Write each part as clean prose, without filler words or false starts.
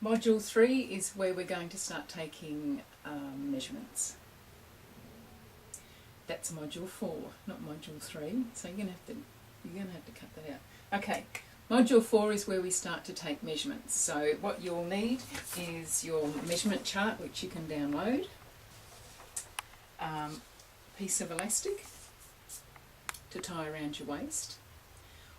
Module 3 is where we're going to start taking measurements. That's module 4, not module 3. So you're gonna have to cut that out. Okay, module 4 is where we start to take measurements. So what you'll need is your measurement chart, which you can download, piece of elastic to tie around your waist.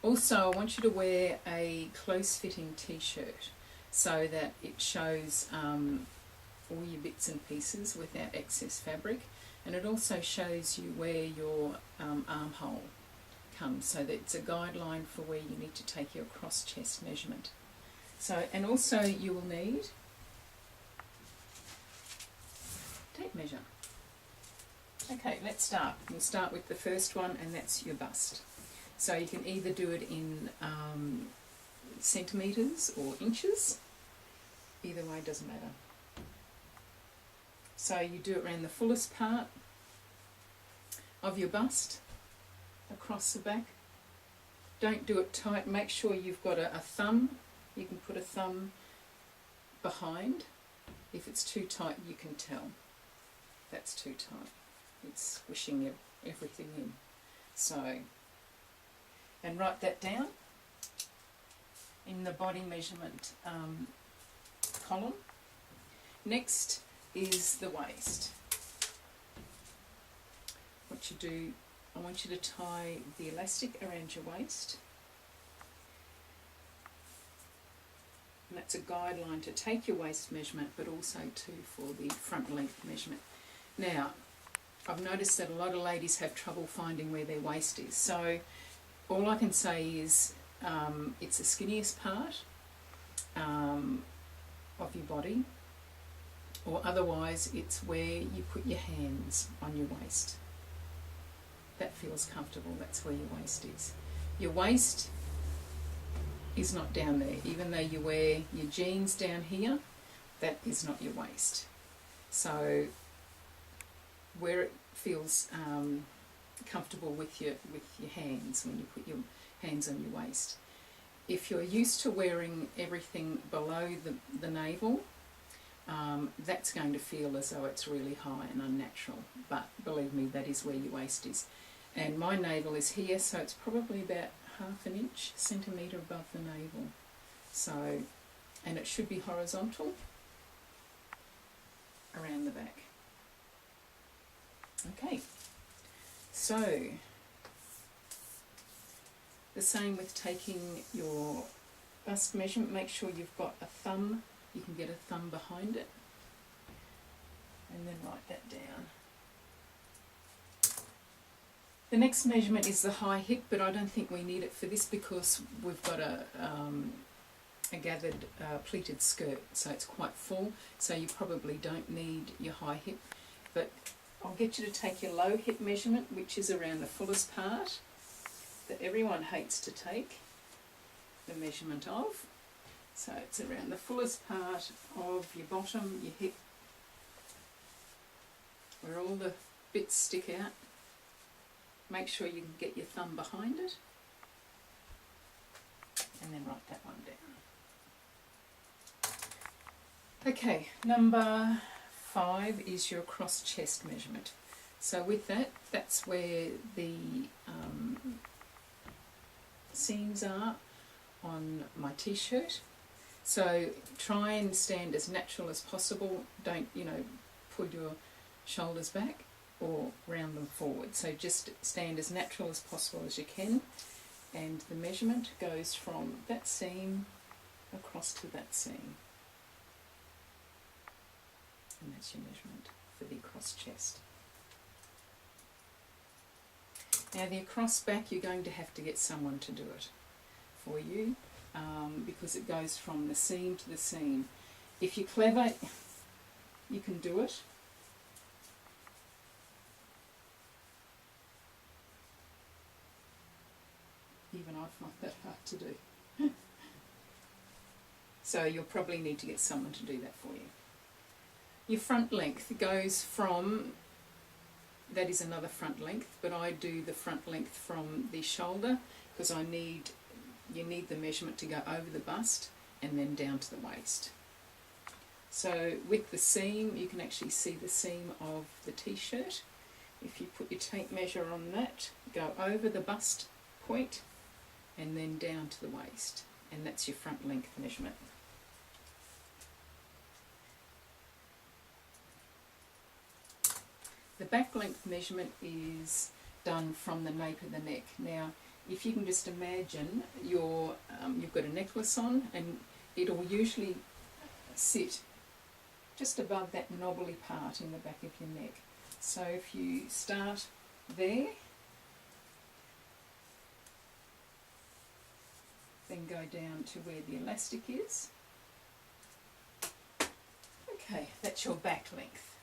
Also, I want you to wear a close-fitting t-shirt so that it shows all your bits and pieces without excess fabric, and it also shows you where your armhole comes, so that it's a guideline for where you need to take your cross-chest measurement. So, and also you will need tape measure. Okay, let's start. We'll start with the first one, and that's your bust. So you can either do it in centimetres or inches. Either way doesn't matter. So you do it around the fullest part of your bust, across the back. Don't do it tight. Make sure you've got a thumb. You can put a thumb behind. If it's too tight, you can tell. That's too tight. It's squishing everything in. So, and write that down in the body measurement column. Next is the waist. What you do, I want you to tie the elastic around your waist. And that's a guideline to take your waist measurement, but also too for the front length measurement. Now, I've noticed that a lot of ladies have trouble finding where their waist is. So all I can say is it's the skinniest part of your body, or otherwise it's where you put your hands on your waist. That feels comfortable, that's where your waist is. Your waist is not down there. Even though you wear your jeans down here, that is not your waist. So where it feels comfortable with your hands, when you put your hands on your waist. If you're used to wearing everything below the navel, that's going to feel as though it's really high and unnatural, but believe me, that is where your waist is. And my navel is here, so it's probably about half an inch, centimetre above the navel. So, and it should be horizontal around the back. Okay, so the same with taking your bust measurement. Make sure you've got a thumb. You can get a thumb behind it, and then write that down. The next measurement is the high hip, but I don't think we need it for this because we've got a gathered pleated skirt, so it's quite full, so you probably don't need your high hip. But I'll get you to take your low hip measurement, which is around the fullest part that everyone hates to take the measurement of. So it's around the fullest part of your bottom, your hip, where all the bits stick out. Make sure you can get your thumb behind it, and then write that one down. Okay, number 5 is your cross chest measurement. So with that, that's where the seams are on my t-shirt. So try and stand as natural as possible. Don't, pull your shoulders back or round them forward. So just stand as natural as possible as you can. And the measurement goes from that seam across to that seam. And that's your measurement for the cross chest. Now the across back, you're going to have to get someone to do it for you because it goes from the seam to the seam. If you're clever, you can do it. Even I find that hard to do. So you'll probably need to get someone to do that for you. Your front length goes from, that is another front length, but I do the front length from the shoulder because you need the measurement to go over the bust and then down to the waist. So with the seam, you can actually see the seam of the t-shirt. If you put your tape measure on that, go over the bust point and then down to the waist, and that's your front length measurement. The back length measurement is done from the nape of the neck. Now, if you can just imagine you've got a necklace on, and it'll usually sit just above that knobbly part in the back of your neck. So if you start there, then go down to where the elastic is. Okay, that's your back length.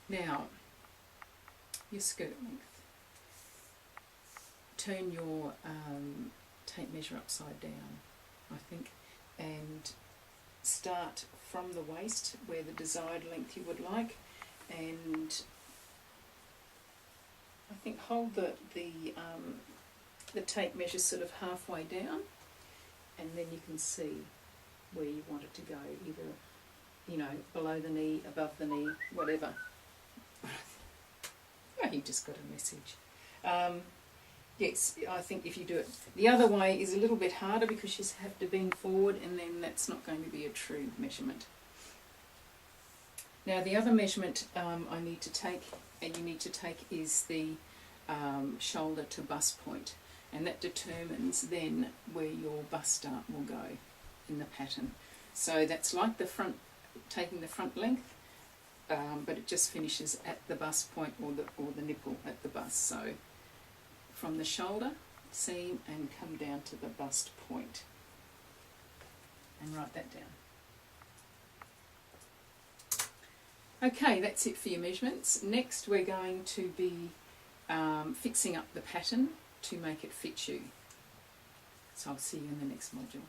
Now, your skirt length. Turn your tape measure upside down, I think, and start from the waist where the desired length you would like, and I think hold the tape measure sort of halfway down, and then you can see where you want it to go, either below the knee, above the knee, whatever. Oh, you just got a message. Yes, I think if you do it the other way is a little bit harder because you have to bend forward, and then that's not going to be a true measurement. Now the other measurement I need to take, and you need to take, is the shoulder to bust point, and that determines then where your bust start will go in the pattern. So that's like the front, taking the front length, but it just finishes at the bust point or the nipple at the bust. So from the shoulder seam and come down to the bust point, and write that down. Okay, that's it for your measurements. Next we're going to be fixing up the pattern to make it fit you. So I'll see you in the next module.